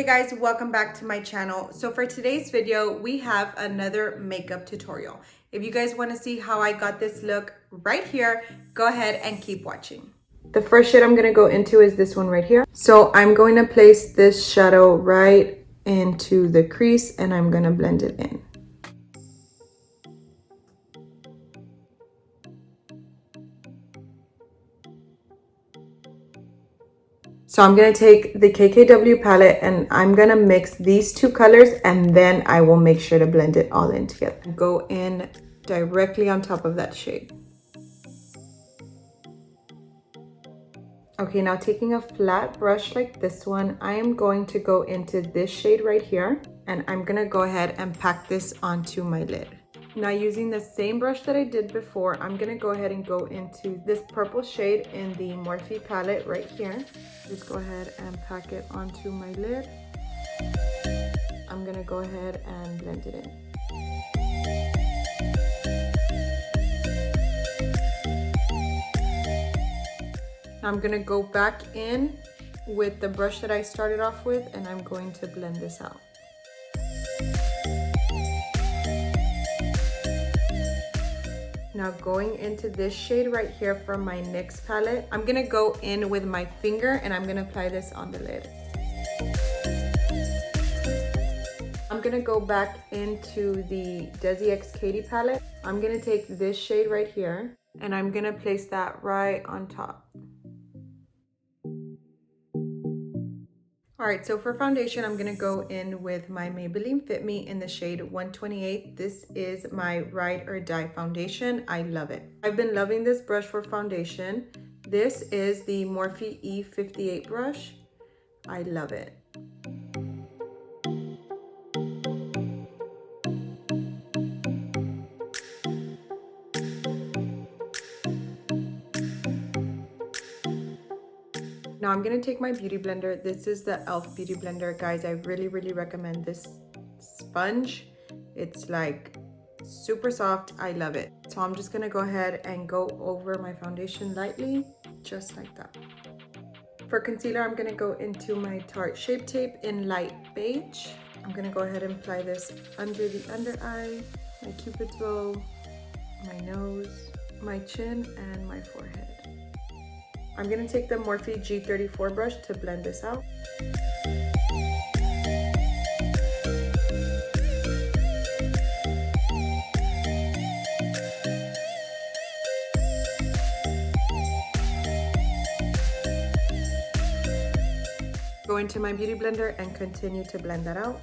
Hey guys, welcome back to my channel. So for today's video, we have another makeup tutorial. If you guys want to see how I got this look right here, go ahead and keep watching. The first shade I'm going to go into is this one right here. So I'm going to place this shadow right into the crease and I'm going to blend it in. So I'm going to take the KKW palette and I'm going to mix these two colors and then I will make sure to blend it all in together. Go in directly on top of that shade. Okay, now taking a flat brush like this one, I am going to go into this shade right here and I'm going to go ahead and pack this onto my lid. Now using the same brush that I did before, I'm going to go ahead and go into this purple shade in the Morphe palette right here. Just go ahead and pack it onto my lid. I'm going to go ahead and blend it in. Now I'm going to go back in with the brush that I started off with and I'm going to blend this out. Now going into this shade right here from my NYX palette, I'm gonna go in with my finger and I'm gonna apply this on the lid. I'm gonna go back into the desiXkaty palette. I'm gonna take this shade right here and I'm gonna place that right on top. All right, so for foundation, I'm gonna go in with my Maybelline Fit Me in the shade 128. This is my Ride or Die foundation. I love it. I've been loving this brush for foundation. This is the Morphe E58 brush. I love it. Now I'm gonna take my beauty blender. This is the e.l.f. beauty blender. Guys, I really recommend this sponge. It's like super soft. I love it. So I'm just gonna go ahead and go over my foundation lightly, just like that. For concealer, I'm gonna go into my Tarte Shape Tape in light beige. I'm gonna go ahead and apply this under the under eye, my cupid's bow, my nose, my chin, and my forehead. I'm going to take the Morphe G34 brush to blend this out. Go into my beauty blender and continue to blend that out.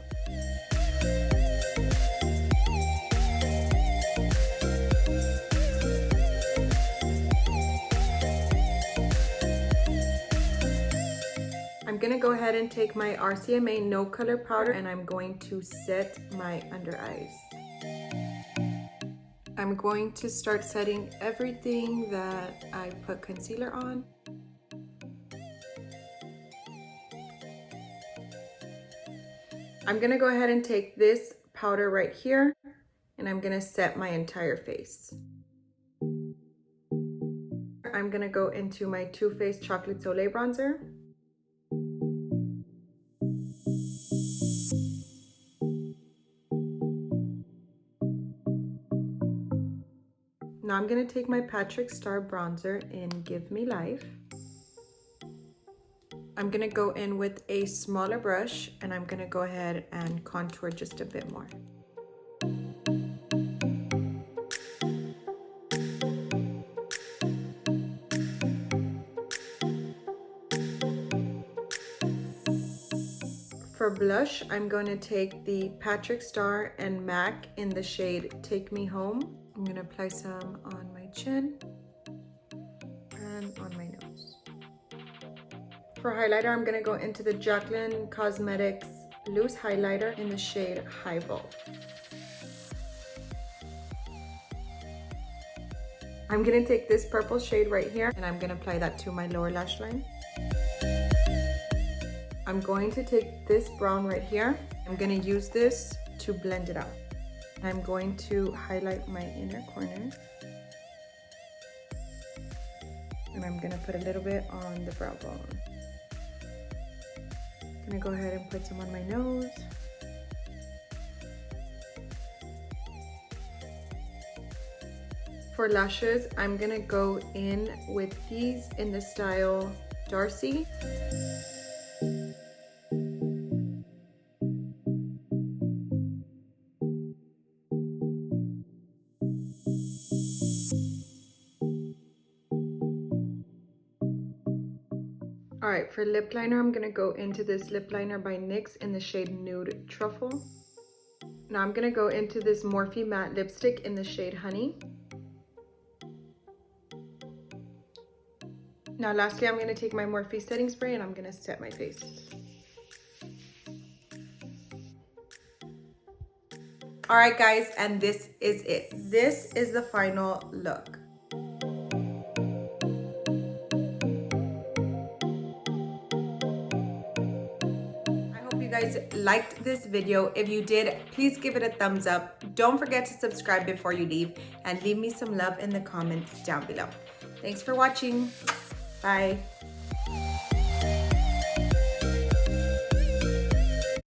I'm gonna go ahead and take my RCMA No Color Powder and I'm going to set my under eyes. I'm going to start setting everything that I put concealer on. I'm gonna go ahead and take this powder right here and I'm gonna set my entire face. I'm gonna go into my Too Faced Chocolate Soleil bronzer. Now I'm going to take my Patrick Star bronzer in Give Me Life. I'm going to go in with a smaller brush and I'm going to go ahead and contour just a bit more. For blush, I'm going to take the Patrick Star and MAC in the shade Take Me Home. I'm going to apply some on my chin and on my nose. For highlighter, I'm going to go into the Jaclyn Cosmetics Loose Highlighter in the shade Highball. I'm going to take this purple shade right here and I'm going to apply that to my lower lash line. I'm going to take this brown right here. I'm going to use this to blend it out. I'm going to highlight my inner corner. And I'm going to put a little bit on the brow bone. Gonna go ahead and put some on my nose. For lashes, I'm gonna go in with these in the style Darcy. All right, for lip liner, I'm gonna go into this lip liner by NYX in the shade Nude Truffle. Now I'm gonna go into this Morphe matte lipstick in the shade Honey. Now lastly, I'm gonna take my Morphe setting spray and I'm gonna set my face. All right, guys, and this is it. This is the final look. I hope you guys liked this video. If you did, please give it a thumbs up. Don't forget to subscribe before you leave and leave me some love in the comments down below. Thanks for watching. Bye.